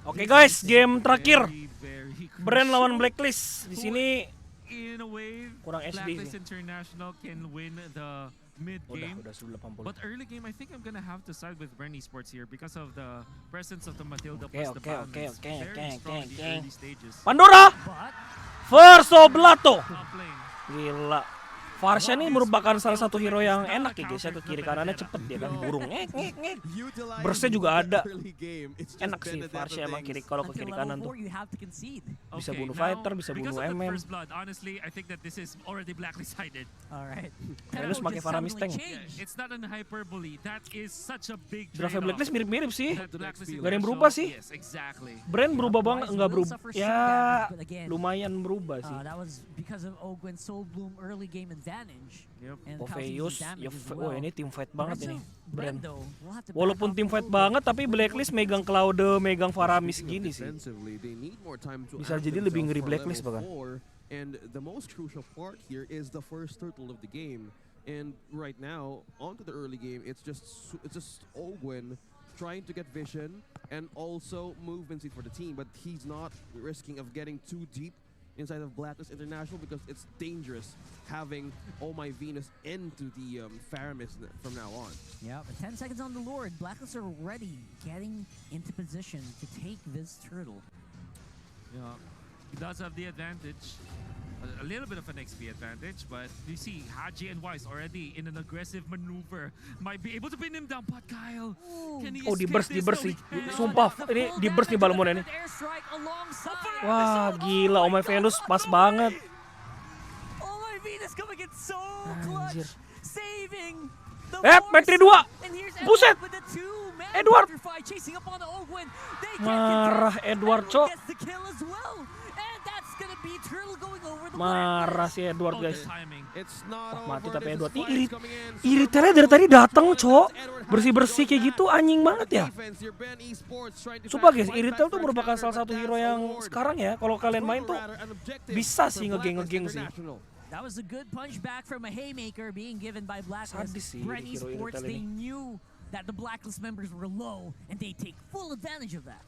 Oke guys, game terakhir. Bren lawan Blacklist. Di sini kurang SD sih. Udah 80. But early game, I think I'm gonna have to side with Bren Esports here because of the presence of the Matilda plus the balance. Very strong in the early stages. Pandora versus Blato. Gila. Farsha ini merupakan salah satu hero yang enak ya guys ya, ke kiri kanannya cepet dia kan, burung ngek. Burstnya juga ada. Enak sih Farsha emang kalau ke kiri kanan tuh. Bisa bunuh fighter, bisa bunuh MM. Terus pakai Faramis tank. Draftnya Blacklist mirip-mirip sih. Gak ada yang berubah sih. Bren berubah banget, enggak berubah. Ya lumayan berubah sih. Poveus, oh ini team fight banget ini, Bren. Walaupun team fight banget, tapi Blacklist megang Cloud, megang Faramis gini sih. Bisa jadi lebih ngeri Blacklist bahkan. And the most crucial part here is the first turtle of the game. And right now, onto the early game, it's just Ogwen trying to get vision and also movement speed for the team, but he's not risking of getting too deep inside of Blacklist International because it's dangerous having Oh My Venus into the Faramis from now on. Yeah, but 10 seconds on the Lord. Blacklist are already getting into position to take this turtle. Yeah, he does have the advantage. A little bit of an XP advantage, but you see Haji and Wise already in an aggressive maneuver. Might be able to pin him down, but Kyle, can he di burst sih. Sumpah, ini di burst nih Balmon ini. Wah, gila, Oh My Venus pas banget. Oh My Venus gonna get so clutch, saving the battery 2. Buset. Edward. Marah Edward, cok. Marah si Edward guys. Mati tapi Edward iritnya dari tadi dateng cok. Bersih-bersih kayak gitu anjing banget ya. Sumpah guys, Iritel tuh merupakan salah satu hero yang sekarang ya, kalau kalian main tuh bisa sih ngegeng sih. That was a good punch back from a haymaker being given by Blacklist. Bren Esports, they knew that the Blacklist members were low and they take full advantage of that.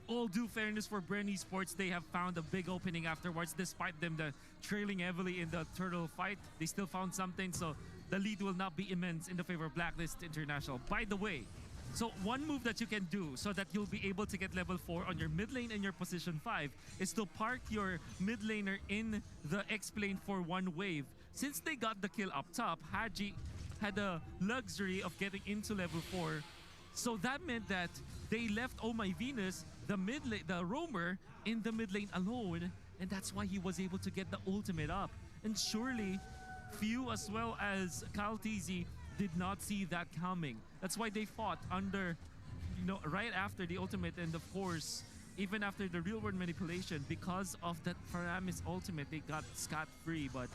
All due fairness for Bren Esports, they have found a big opening afterwards. Despite them trailing heavily in the turtle fight, they still found something, so the lead will not be immense in the favor of Blacklist International. By the way, so one move that you can do so that you'll be able to get level 4 on your mid lane and your position 5 is to park your mid laner in the X lane for one wave. Since they got the kill up top, Haji had the luxury of getting into level 4, so that meant that they left Oh My Venus, the roamer, in the mid lane alone, and that's why he was able to get the ultimate up. And surely, few as well as Kaltizi did not see that coming. That's why they fought under, right after the ultimate, and of course, even after the real world manipulation, because of that Faramis ultimate, they got scot-free, but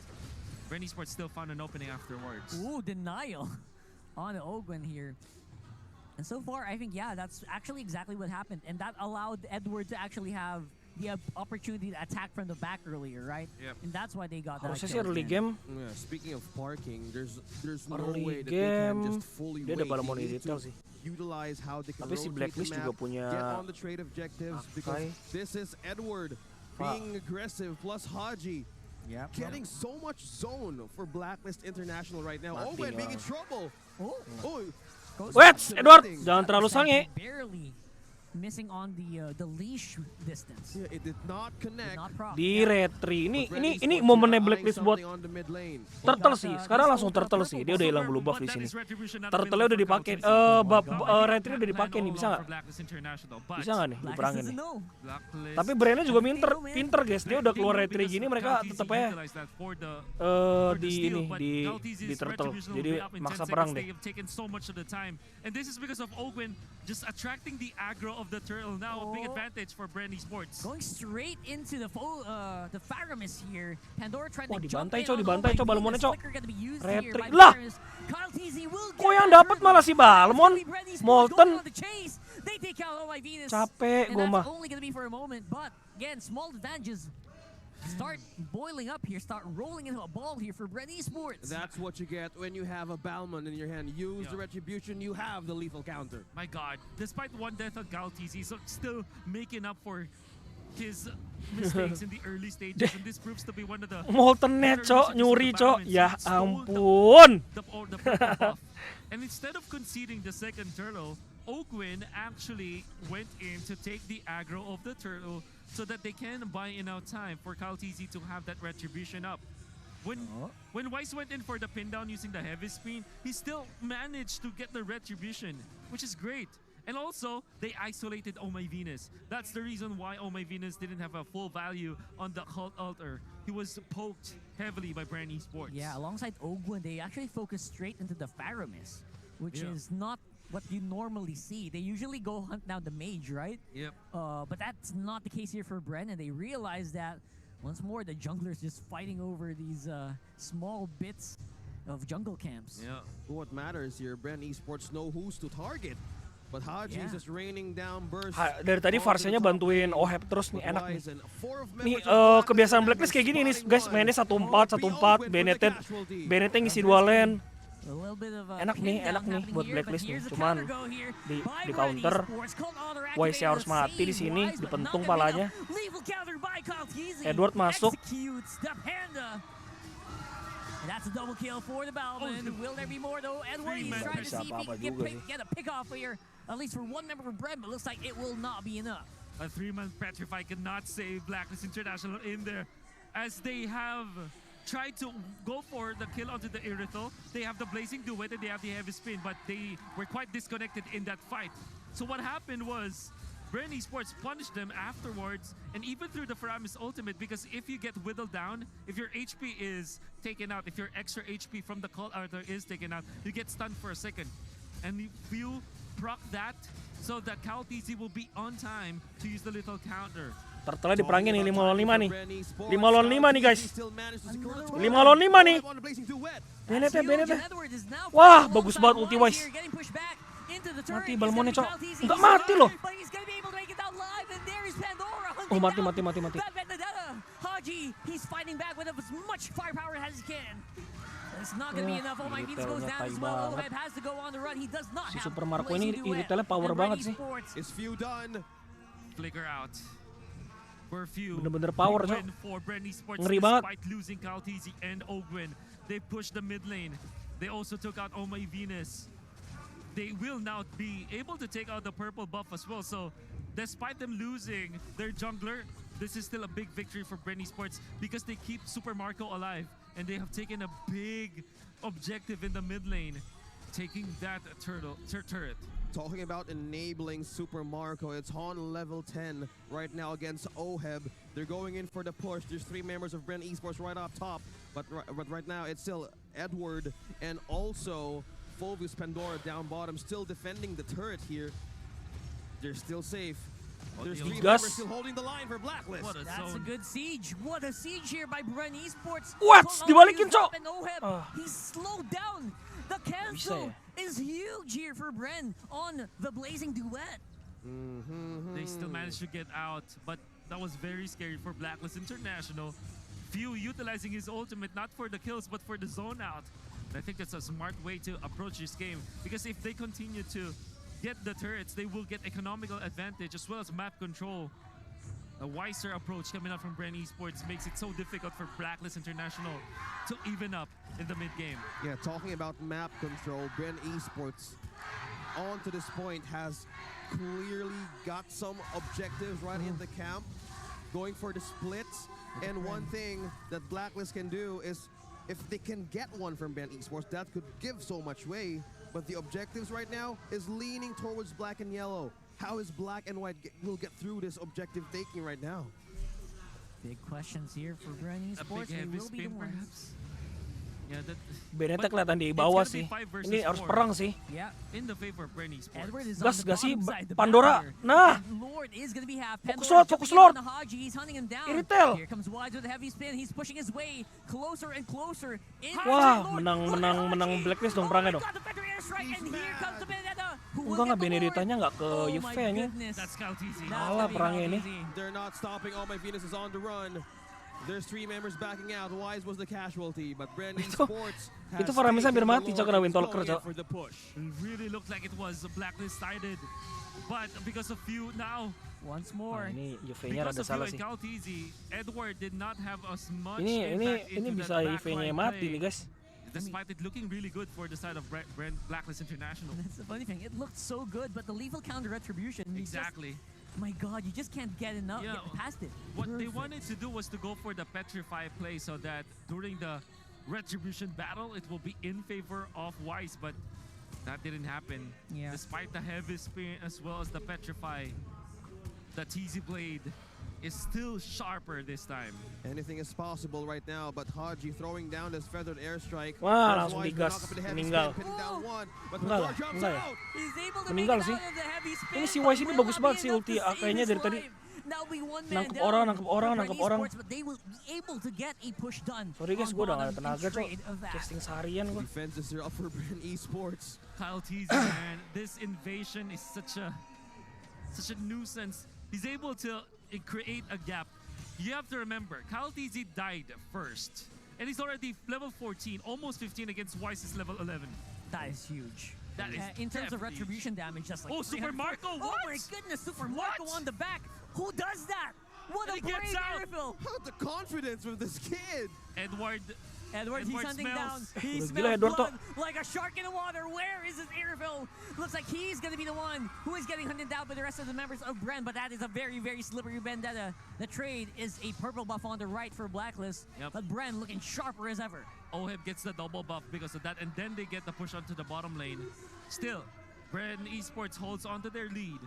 Bren Esports still found an opening afterwards. Ooh, denial on Ogwen here. And so far, I think, yeah, that's actually exactly what happened. And that allowed Edward to actually have the opportunity to attack from the back earlier, right? Yep. And that's why they got that. Harusnya sih early game. Yeah, speaking of parking, there's no early way that game, they can just fully dia ada Balmon Iritel sih. Utilize how they can tapi si Blacklist juga punya get on the trade objectives because this is Edward being aggressive plus Haji. Yep. Getting so much zone for Blacklist International right now. Mati Owen being in trouble. Oh. Wait, Edward, jangan terlalu sange. Barely missing on the leash distance. Yeah, it did not connect. Di retri ini momennya Blacklist buat turtle sih. Sekarang langsung turtle sih. Dia udah hilang blue buff di sini. Turtle-nya udah dipakai. Retri udah dipakai nih, bisa nggak? Bisa nggak nih diperangin nih? Tapi Brennya juga pinter guys. Dia udah keluar retri gini, mereka tetep aja di turtle. Jadi maksa perang deh. And this is because of Ogwen just attracting the aggro of the turtle. Now a big advantage for Bren Esports. Going straight into the Faramis here. Pandora trying to dibantai cow Balmonnya cow. Retri lah. Kok yang dapat malah si Balmon? Molten. Capek gue mah. start boiling up here, start rolling into a ball here for Bren Esports. That's what you get when you have a Balmond in your hand. Use the Retribution, you have the lethal counter. My God, despite one death on Galtiz, he's still making up for his mistakes in the early stages, and this proves to be one of the Molten net, better Cok. Nyuri, resources of Cok. Balmond. Ya He stole ampun. the purple buff. And instead of conceding the second turtle, Ogwin actually went in to take the aggro of the turtle so that they can buy enough time for Galtiz to have that retribution up. When Weiss went in for the pin down using the heavy spin, he still managed to get the retribution, which is great. And also, they isolated Oh My Venus. That's the reason why Oh My Venus didn't have a full value on the cult altar. He was poked heavily by Bren Esports. Yeah, alongside Ogwin, they actually focus straight into the Pharamis, which is not what you normally see. They usually go hunt down the mage, right? Yep. But that's not the case here for Bren, and they realize that once more the junglers just fighting over these small bits of jungle camps. Yeah. What matters here, Bren Esports know who's to target. But Haji is just raining down bursts. Dari tadi Varsenya bantuin Oheb terus nih, enak nih. Nih kebiasaan Blacklist kayak gini nih guys, mainnya 1-4, Bennett ngisi 2 lane. Enak nih buat Blacklist nih. Cuman di counter, Weiss harus mati di sini, dipentung palanya. Edward masuk. That's a double kill for the Balmond. Will there be more though? Edward is trying to see if he can get a pick off here, at least for one member of Bren, but looks like it will not be enough. A 3-man Petrify cannot save Blacklist International in there, as they have tried to go for the kill onto the Irithel. They have the Blazing Duet and they have the Heavy Spin, but they were quite disconnected in that fight. So what happened was, Bren Esports punished them afterwards, and even through the Pharamis ultimate, because if you get whittled down, if your HP is taken out, if your extra HP from the call altar is taken out, you get stunned for a second. And if you proc that, so that Galtiz will be on time to use the little counter. Turtle diperangin nih 5 lawan 5 nih. 5 lawan 5 nih guys. 5 lawan 5 nih. Bennett. Wah, bagus banget ulti Weiss. Mati Balmondnya, Cok. Enggak mati loh. Oh, mati. Haji, he's fighting back with as much firepower as he can. It's not gonna be enough. Oh My Venus goes down as well. Oheb has to go on the run. He does not have Super Marco ini Blazing Duet. iritelnya power banget sih. Is few done. Flicker out. For a few. Bener-bener power, Cok. Ngeri banget. Despite losing Galtiz and Ogwin, they pushed the mid lane. They also took out Oh My Venus. They will now be able to take out the purple buff as well. So despite them losing their jungler, this is still a big victory for Bren Esports because they keep Super Marco alive and they have taken a big objective in the mid lane, taking that turret. Talking about enabling Super Marco, it's on level 10 right now against Oheb. They're going in for the push. There's 3 members of Bren Esports right up top, but right now it's still Edward and also Fulvius Pandora down bottom, still defending the turret here. They're still safe. There's 3 members still holding the line for Blacklist. That's a good siege. What a siege here by Bren Esports. What? Dibalikin, Cok. He's slowed down. The cancel is huge here for Bren on the Blazing Duet. They still managed to get out, but that was very scary for Blacklist International. Few utilizing his ultimate, not for the kills, but for the zone out. I think that's a smart way to approach this game, because if they continue to get the turrets, they will get economical advantage as well as map control. A wiser approach coming out from Bren Esports makes it so difficult for Blacklist International to even up in the mid game. Yeah, talking about map control, Bren Esports on to this point has clearly got some objectives right in the camp, going for the splits. And one thing that Blacklist can do is, if they can get one from Bren Esports, that could give so much way. But the objectives right now is leaning towards black and yellow. How is black and white will get through this objective taking right now? Big questions here for Bren Esports. They will be the ones. Yeah, Bennett kelihatan di bawah sih. Ini harus perang sih. Yeah. In the favor of Bren Esports. Gas gak sih Pandora? Nah. Fokus Lord. Iritel. Wah, menang Blacklist dong perangnya dong. Enggak Beneditanya nggak ke Juve nya. Kalah perangnya ini. They're not stopping. All My Venus is on the run. There's 3 members backing out. Wise was the casualty, but Bren Esports Itu Faramis hampir mati, Cok, kena Windtalker, Cok. for the push. It really looked like it was Blacklist sided, but because of you now, Once Nah, more. ini UV-nya because rada of salah you sih. and Calteasy, Edward did not have as much Ini impact into bisa that UV-nya backline mati play, nih, guys. despite it looking really good for the side of Blacklist International. That's the funny thing. It looked so good, but the lethal counter retribution. Exactly. My God, you just can't get enough. Yeah, Get past it. What they Perfect. wanted to do was to go for the petrify play so that during the retribution battle, it will be in favor of Wise, but that didn't happen. Yeah. Despite the heavy spin as well as the petrify, the TZ blade is still sharper this time. Anything is possible right now, but Haji throwing down his feathered airstrike. Wah, langsung Wise digas, knock up with the heavy meninggal. spin, pinning down one, but Enggak Hadar lah, jumps enggak ya. out. He's able to Meninggal make it sih. out of the heavy spin, Ini si but Wise ini will bagus not banget be sih enough ulti to save AK-nya his dari tadi. life. Now we one man Nangkep down orang, nangkep orang, for nangkep Bren orang. Esports, but they will be able to get a push done. Sorry guys, on gue udah gak ada bottom tenaga, in Cok. trade of that. Casting seharian gue. Defenses are up for Bren Esports. Kyle TZ, man, this invasion is such a nuisance. He's able to create a gap. You have to remember, Kyle TZ died first, and he's already level 14, almost 15 against Wise's level 11. That is huge. That is In terms of definitely retribution damage, just like Oh, Super 300. Marco, Oh what? my goodness, Super Marco What? on the back. Who does that? What And a he gets brave out. airfill. How the confidence with this kid? Edward, Edward, he's Edward hunting down. smells. He Udah smells gila, Edward blood like a shark in the water. Where is his airfill? Looks like he's going to be the one who is getting hunted down by the rest of the members of Bren, but that is a very, very slippery vendetta. The trade is a purple buff on the right for Blacklist, Yep. but Bren looking sharper as ever. Oheb gets the double buff because of that, and then they get the push onto the bottom lane. Still, Bren Esports holds onto their lead,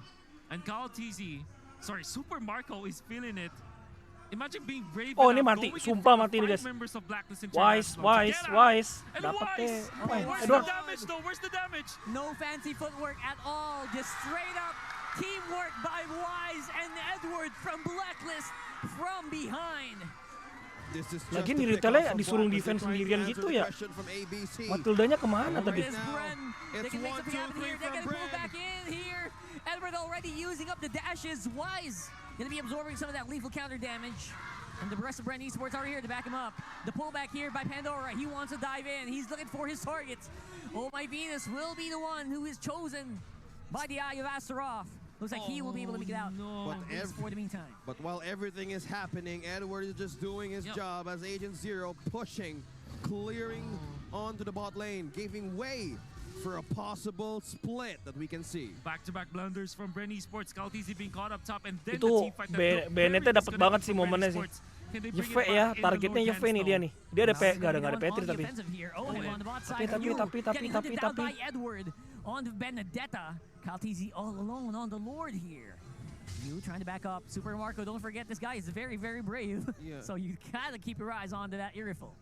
and Kyle TZ, Super Marco is feeling it. Imagine being brave Oh, ini enough mati. going in Sumpah front of mati nih, 5 guys. members of Blacklist Wise, International. Wise, Get out. Wise. And Dapat Wise. deh. Apa ya? Where's Edward. the damage though? Where's the damage? No fancy footwork at all, just straight up teamwork by Wise and Edward from Blacklist from behind. This is Lagi just nih the pick Ritelnya off of disuruh Blacklist. defense They're trying to sendirian answer gitu the ya. question from ABC. Matildanya kemana Right tadi? It is now, Bren. They it's can make 1, something 2, happen 3 here. They're from gonna pull Bren. back in here. Edward already using up the dashes. Wise gonna be absorbing some of that lethal counter damage. And the rest of Bren Esports are here to back him up. The pullback here by Pandora. He wants to dive in. He's looking for his targets. Oh, my Venus will be the one who is chosen by the Eye of Astaroth. Looks like he will be able to make it out. No. But Venus for the meantime. But while everything is happening, Edward is just doing his Yep. job as Agent Zero, pushing, clearing onto the bot lane, giving way for a possible split that we can see. Back-to-back blunders from Bren Esports. Kyle TZ being caught up top, and then Itu the team fight that looked Bennett-nya very dapat disconnected banget from sih Bren momennya sih. Esports. Can they bring it Yeve ya, back in the targetnya Lord Yeve nih hands dia though? nih. Dia ada Now gak ada on Petri the tapi. offensive here. Oh, Tapi, on the bot side. tapi, Yu tapi, getting hunted down tapi. by Edward. On to Benedetta. Kyle TZ all alone on the Lord here. You trying to back up. Super Marco, don't forget this guy is very, very brave. Yeah. So you gotta keep your eyes onto that Irifel.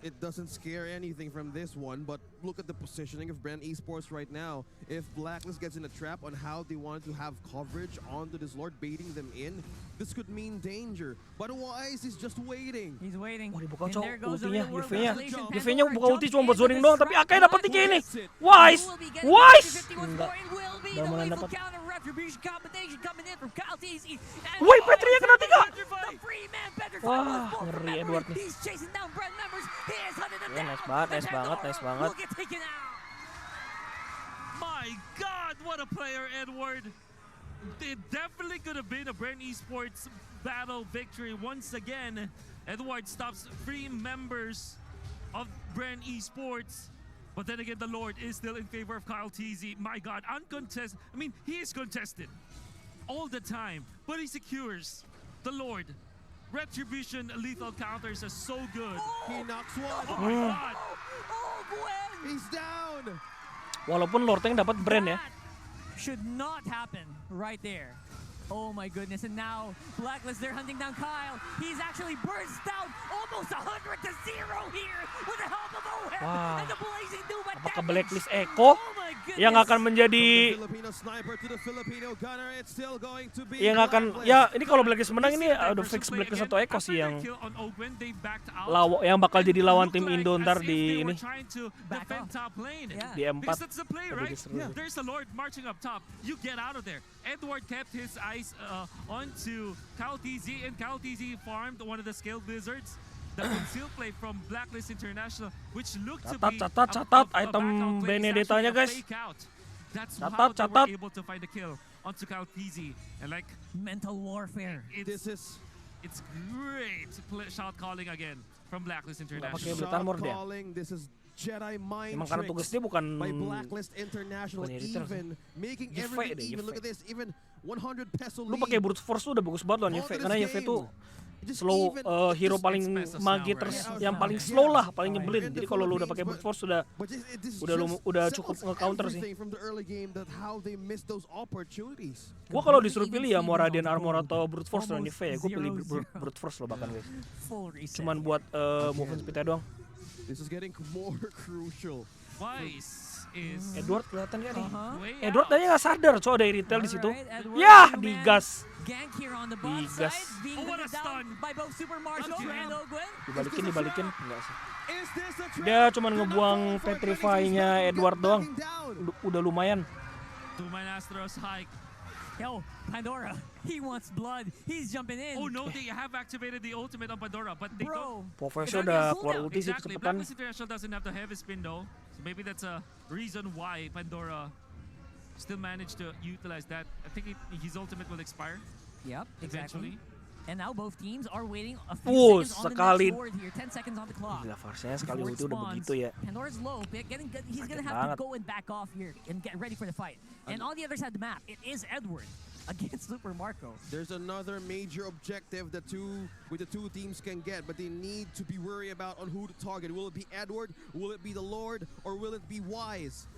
It doesn't scare anything from this one, but look at the positioning of Bren Esports right now. If Blacklist gets in a trap on how they want to have coverage onto this Lord, baiting them in, this could mean danger. But Wise is just waiting. He's waiting. Oh, dibuka, And Cok, there goes the ultinya, real world Yeve-nya. translation. Yeve-nya Pandora buka ulti jumps cuma buat into zoning the doang, tapi strike. AK dapat Wise 3 nih. Gets it. Wise! will be getting Wise! the 51 Enggak. score. It will be Enggak the malah lethal dapat. counter retribution combination coming in from Kyle TZ. And Woi, Petri-nya kena 3. the free man petrified Wah, was full from ngeri Edward. Edward nih. He's chasing down Bren members. He is hunting them Ya, down. nice banget, And nice banget, Pandora nice banget. will get taken out. My God, what a player, Edward. It definitely could have been a Bren Esports battle victory once again. Edward stops 3 members of Bren Esports. But then again, the Lord is still in favor of Kyle TZ. My God, uncontested. I mean, he is contested all the time, but he secures the Lord. Retribution lethal counters are so good. He knocks Oh one. my God. Oh, Gwen. He's down. Walaupun Lord Tank dapat Bren ya. That should not happen right there. Oh my goodness, and now Blacklist, they're hunting down Kyle. He's actually burst down almost 100 to 0 here with the help of Oheb Wah. and the Blazing Doom. Apakah Blacklist Echo Oh my goodness. yang akan menjadi From the Filipino sniper to the Filipino gunner, it's still going to be yang akan Blacklist. ya ini kalau Blacklist menang ini We see the udah diversion fix play Blacklist again. atau Echo After sih their yang kill on Oakland, they backed out. yang bakal And jadi it lawan looked tim like Indo as ntar if di they were ini trying to Back defend off. top lane. Yeah. di M4. Because that's the play, Tapi right? diseru. There's a Lord marching up top. You get out of there. Edward kept his eyes onto KaoTZ, and KaoTZ farmed one of the scaled lizards. The concealed play from Blacklist International, which looked to be catat a item back-out play, is Benedetta-nya, actually a guys. fake out. That's Catat, how they catat. were able to find a kill onto KaoTZ. And like, Mental warfare. it's great shot calling again from Blacklist pakai International. Blitz armor dia. Calling, this is Jedi mind Emang karena tugas tricks dia bukan by Blacklist International, bukan editor sih. even making Jefe everything deh, even. Look Jefe. at this, even 100 peso Lu lead. pakai brute force tuh udah bagus banget loh Yeve, karena Yeve tuh Just slow even- hero just- paling it's pesos mage now, terus right? yang paling Yeah. slow lah, paling In nyebelin. the Jadi kalau lu udah pakai Philippines, brute force udah but this udah just udah cukup sells nge-counter sih. everything from the early game that how they missed those opportunities. Gua kalau disuruh pilih ya mau Radiant Armor atau brute force dengan Almost Yeve ya, gua pilih 0-0. brute force loh bahkan guys. Full reset. Cuman buat movement speed-nya doang. This is getting more crucial. Wise is Edward kelihatan gak nih? way Edward out. tanya nggak sadar coy ada retail di situ. Alright, Edward, Yah, two-man digas. Gank here on the bot Digas. side, being Oh, what a hunted down stun. by both Super Marco Again. and Ogwen. Dibalikin enggak sih. Is this a trap? Dia cuman ngebuang The number 4 petrify-nya Chinese Edward get doang. backing down. Udah lumayan. Two-man Astros hike. Yo, Pandora, he wants blood. He's jumping in. Oh no, they have activated the ultimate on Pandora, but they don't. Bro, Profesor It's udah already keluar sold out. ulti sih Exactly. kecepatan. Blacklist International doesn't have the heavy spin though, so maybe that's a reason why Pandora still managed to utilize that. I think his ultimate will expire Yep, exactly. eventually. And now both teams are waiting a few Oh, seconds on the sekali. next board here. 10 seconds on the clock. Gila Varsnya sekali Before it ulti udah spawns, begitu ya. Pandora's low, but he's gonna Sakit have to banget. go and back off here and get ready for the fight. And on the other side of the map, it is Edward against Super Marco. There's another major objective that the two teams can get, but they need to be worried about on who to target. Will it be Edward? Will it be the Lord? Or will it be Wise?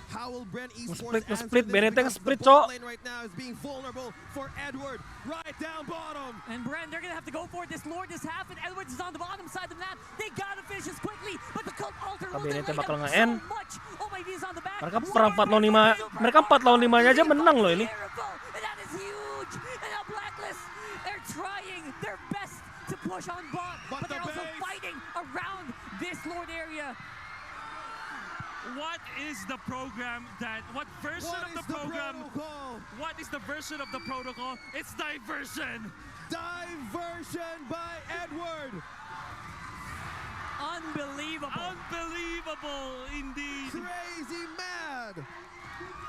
How will Bren Esports Nge-split, answer nge-split, this? Benedetta Because nge-split, the bot Cok. lane right now is being vulnerable for Edward. Right down bottom. And Bren, they're gonna have to go for it. This Lord is half, and Edwards is on the bottom side of the map. They gotta finish this quickly, but the cult altar will delay Benedetta them bakal so nge-end. much. Oh my, is on the back. Mereka perang 4 lawan 5. Mereka 4 lawan 5-nya aja menang loh ini. Terrible, and that is huge. And now Blacklist, they're trying their best to push on bot, but But they're the also base- fighting around this Lord area. What is the program what version What of the is the program? protocol? What is the version of the protocol? It's diversion. Diversion by Edward. Unbelievable. Unbelievable indeed. Crazy mad.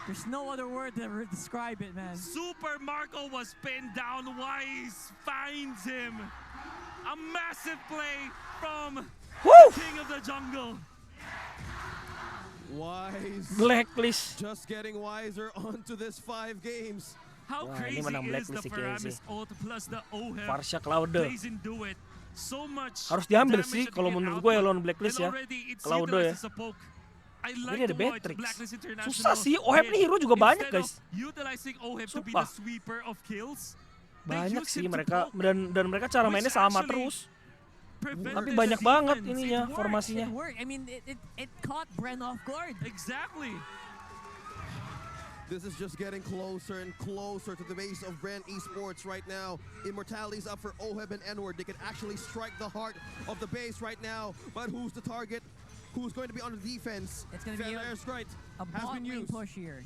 There's no other word to describe it, man. Super Marco was pinned down. Wise finds him. A massive play from Woo! King of the Jungle. Wise. Blacklist. Just getting wiser onto this 5 games. How Wah, ini crazy menang is Blacklist the sih kayaknya Paramis sih. ult plus the OHEV Varsha Cloud. plays into it. So much Harus diambil damage sih that kalau they get menurut gue ya output. lawan Blacklist And ya. already it's Cloud utilized ya. as a poke. I Ini like ada to watch Beatrix. Blacklist International. Susah sih, OHEV nih hero juga banyak, Instead of guys. Utilizing OHEV to be Sumpah. the sweeper of kills. they Banyak use sih him to mereka poke, dan mereka cara which mainnya sama actually terus. prevent Tapi the banyak banget defense. ininya It worked, formasinya. It worked. I mean, it caught Bren off guard. Exactly. This is just getting closer and closer to the base of Bren Esports right now. Immortality's up for OHEB and Edward. They can actually strike the heart of the base right now. But who's the target? Who's going to be on the defense? It's gonna be a Strike A has bot been lane used. push here.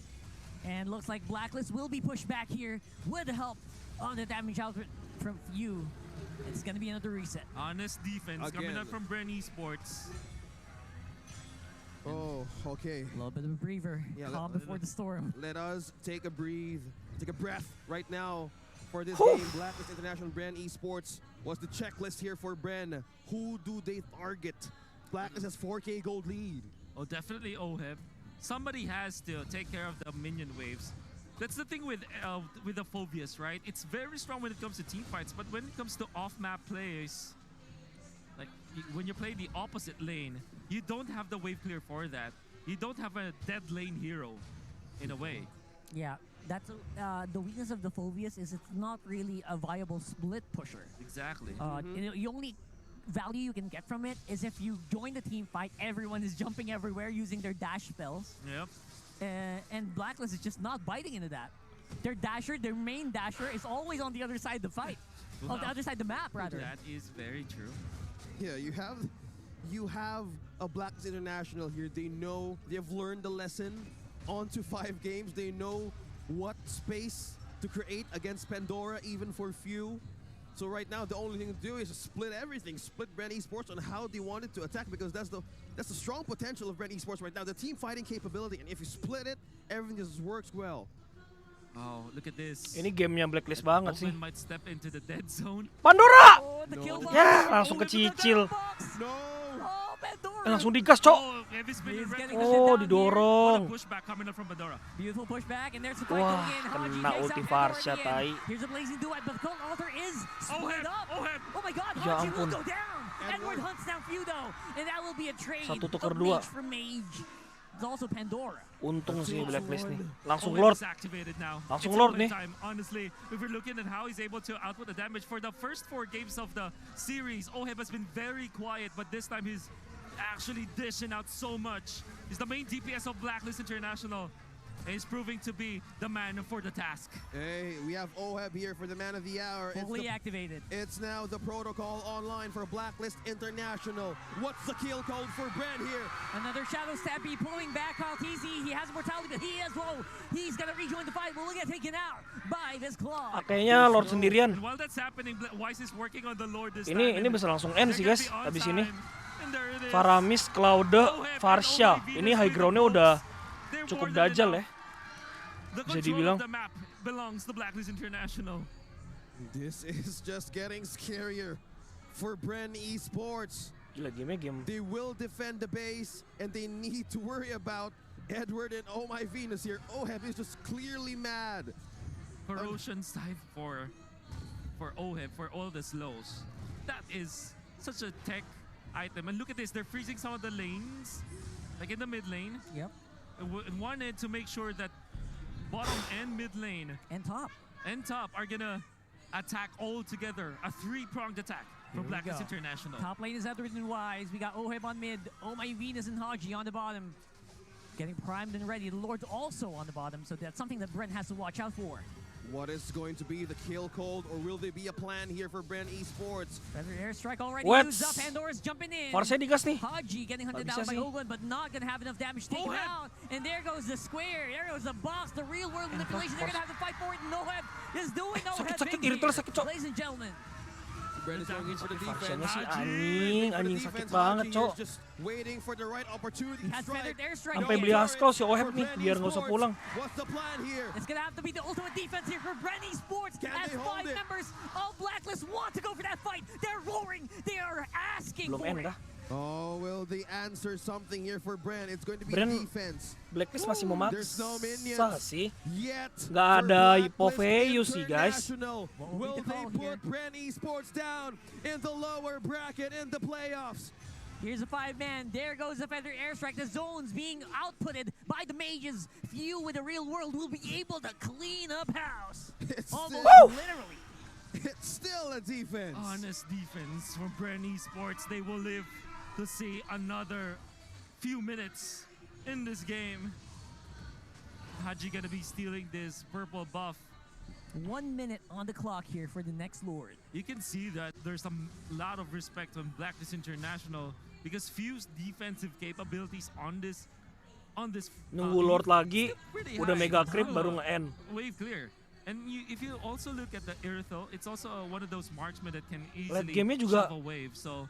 And looks like Blacklist will be pushed back here with the help on the damage output from you. It's gonna be another reset. Honest defense coming Again. up from Bren Esports. Oh, okay. A little bit of a breather. Yeah, Calm before the storm. Let us take a breath right now for this Whew. game. Blacklist International Bren Esports was the checklist here for Bren. Who do they target? Blacklist has 4K gold lead. Oh, definitely OHEB. Somebody has to take care of the minion waves. That's the thing with the Phobias, right? It's very strong when it comes to team fights, but when it comes to off-map plays, like when you play the opposite lane, you don't have the wave clear for that. You don't have a dead lane hero, in a way. Yeah, that's the weakness of the Phobias is it's not really a viable split pusher. Exactly. The only value you can get from it is if you join the team fight, everyone is jumping everywhere using their dash spells. Yep. And Blacklist is just not biting into that. Their dasher, their main dasher, is always on the other side of the fight. On the other side of the map, rather. That is very true. Yeah, you have a Blacklist International here. They know, they have learned the lesson onto 5 games. They know what space to create against Pandora, even for few. So right now, the only thing to do is just split everything, split Bren Esports on how they wanted to attack, because that's the strong potential of Bren Esports right now, the team fighting capability. And if you split it, everything just works well. Oh, look at this. Ini gamenya Blacklist banget sih. Open might step into the dead zone. Pandora! Oh, the kill box. Ya, langsung Owen with the kecicil. drop box. No! Oh, Pandora. Langsung digas, Cok. Oh, heavy spin He's and getting red. the shit Oh, down didorong. What a pushback coming up from Pandora. Beautiful pushback, and there's the fight Wah, going in. Haji kena takes ulti out Farsha, Pandora again. tai. Here's a blazing duet, but the Cold Altar is split up. Oh, Oh my god, Ya Haji will ampun. go down. Edward hunts down Feudo, and that will be a trade Satu of tukar dua. Mage for Mage. It's also Pandora. Untung sih Blacklist nih. Langsung Owen Lord. is activated now. Langsung It's Lord Owen nih. time. Honestly, if we're looking at how he's able to output the damage for the first 4 games of the series, Oheb has been very quiet, but this time he's actually dishing out so much. He's the main DPS of Blacklist International, and he's proving to be the man for the task. Hey, we have Oheb here for the man of the hour. Fully activated. It's now the protocol online for Blacklist International. What's the kill code for Bren here? Another Shadow Stampede pulling back Kyle TZ. He has mortality, but he is low. He's gonna rejoin the fight. Will get taken out by this claw. Kayaknya Lord sendirian. And while that's happening, Wise is working on the Lord this time. Ini bisa langsung end sih guys. They're gonna be Habis on ini. time. And there it is. Faramis, Claude, Farsha. Ini high groundnya udah They're cukup more than dajal ya. enough. The Bisa control dibilang. of the map belongs to Blacklist International. This is just getting scarier for Bren Esports. Gila gamenya game. They will defend the base, and they need to worry about Edward and Oh My Venus here. Oheb is just clearly mad. Corrosion side for Oheb for all the slows. That is such a tech item. And look at this, they're freezing some of the lanes, like in the mid lane. Yep. Wanted to make sure that bottom and mid lane And top. and top are gonna attack all together. A 3-pronged attack from Here we Blacklist go. International. Top lane is Edward and Wise. We got Oheb on mid. Oh My Venus and Haji on the bottom. Getting primed and ready. The Lord's also on the bottom, so that's something that Bren has to watch out for. What is going to be the kill code, or will there be a plan here for Bren Esports? Feather airstrike already What? used up. Endorse jumping in. Farsha digas nih. Haji getting hunted Bisa down by sih. Ogun, but not gonna have enough damage to take him Oheb. out. And there goes the square. There goes the box. The real world manipulation. They're gonna have to fight for it. And Oheb is doing Oheb. Sakit, big irrital, here. sakit, Cok. Ladies and gentlemen. Bren is going in for the Farshanya defense. sih Haji. anjing sakit banget, Haji Cok. is just waiting for the right opportunity He to has feathered strike. airstrike. Sampai again. beli Haskell si Oheb For nih Bren biar nggak usah Esports. pulang. What's the plan here? It's gonna have to be the ultimate defense here for Bren Esports. Can As they hold 5 it? members of Blacklist want to go for that fight. They're roaring. They are asking Belum for end it. dah. Oh, will they answer something here for Bren? It's going to be Bren- defense. Blacklist masih mau There's no maksa minions. sih. Yet Nggak for ada Blacklist Hipoveus sih, guys. International. What will Will be the they call put here? Bren Esports down in the lower bracket in the playoffs? Here's a 5-man. There goes the feather airstrike. The zones being outputted by the mages. Few with the real world will be able to clean up house. It's Almost still, literally. it's still a defense. Honest defense from Bren Esports. They will live to see another few minutes in this game. Haji gonna be stealing this purple buff. 1 minute on the clock here for the next Lord. You can see that there's a lot of respect on Blacklist International because Few's defensive capabilities on this Nunggu Lord lagi, pretty udah high. mega creep Oh, baru nge-end. wave clear. And if you also look at the Irithel, it's also one of those marksmen that can Late easily game-nya juga- shove a wave. So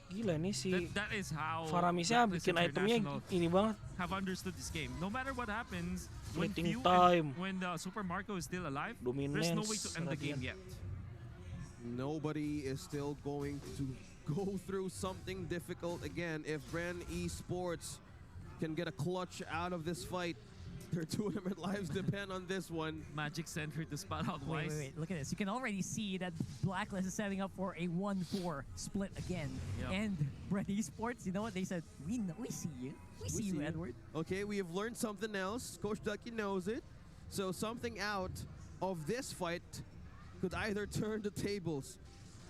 Gila nih si that is how Faramisnya Blacklist bikin itemnya International ini banget. have understood this game. No matter what happens, when Waiting Few time. and when Super Marco is still alive, there's no way to Dominance, end the game Radiant. yet. Nobody is still going to go through something difficult again if Bren Esports can get a clutch out of this fight. Their tournament lives depend on this one. Magic sent her to spot out Wait, Wise. look at this. You can already see that Blacklist is setting up for a 1-4 split again. Yep. And Bren Esports, you know what? They said, we see you. We see you, see you." Edward. Okay, we have learned something else. Coach Ducky knows it. So something out of this fight could either turn the tables.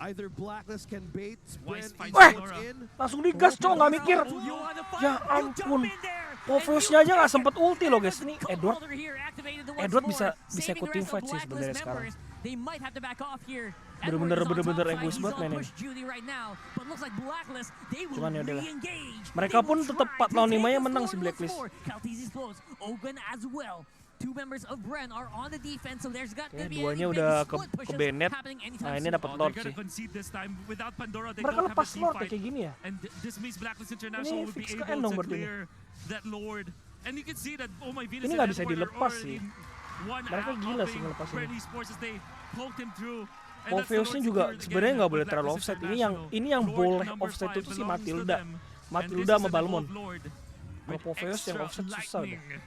Either Blacklist can bait Wise Bren fights Esports Pandora. in. Langsung digas cok, nggak mikir. You wanna fight? Ya You jump ampun. in there. Poveusnya aja nggak sempet ulti loh guys. Ini Edward Edward bisa ikut team fight sih sebenarnya sekarang. They might have to back off here. Bener-bener egois banget mainnya. Cuman ya udahlah. Mereka pun tetap 4 lawan 5 nya menang si Blacklist. Ogun as well. Two members of Bren are on the defense, so there's got to be duanya any udah big split pushes ke-banned. happening Nah, anytime ini soon. dapat Oh, Lord they're sih. gonna concede this time. Without Pandora, they Mereka don't have a lepas team Lord ya fight. kayak gini ya. And this means Blacklist International Ini will be fix ke able end dong to berarti ini. clear that Lord. And you can see that, oh my Venus Ini and nggak bisa Edward are dilepas already sih. one Mereka out gila of sih ngelepasin. Bren Esports as they poked him through. And that's the Poveusnya Lord juga secured sebenarnya again nggak for boleh terlalu Blacklist offset. International. Ini yang Lord boleh number offset 5 itu sih belongs to Matilda. them. And Matilda this sama is an Balmon. evolved Lord Kalau with Poveus yang extra offset susah udah. lightning.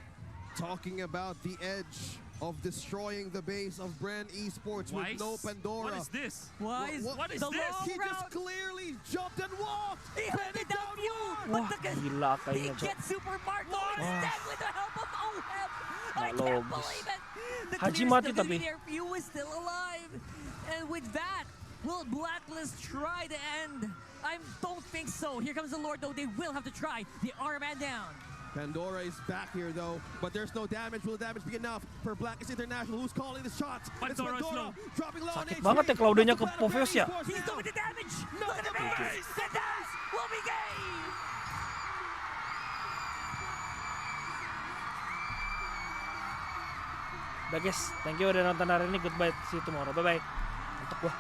Talking about the edge of destroying the base of Bren Esports with Wise? no Pandora. What is this? Wise, What is the this? long He just route. clearly jumped and walked. He held it down you, Wah, but gila he kayaknya, Cok. gets super Marco instead with the help of OM. I Nggak can't logis. believe it. The Haji clear mati still tapi. gonna be there. Few is still alive. And with that, will Blacklist try to end? I don't think so. Here comes the Lord, though. They will have to try. The R-Man down. Pandora is back here though, but there's no damage. Will the damage be enough for Blacklist International? Who's calling the shots? It's Pandora's Pandora low. dropping low on Sakit HP. banget ya kalau udahnya ke That's the Poveus ya. Bren Esports He's now. doing the damage. No, Look at the the base. base. The dash will be game. Udah guys, thank you udah nonton hari ini. Goodbye, see you tomorrow. Bye bye. Untuk gua.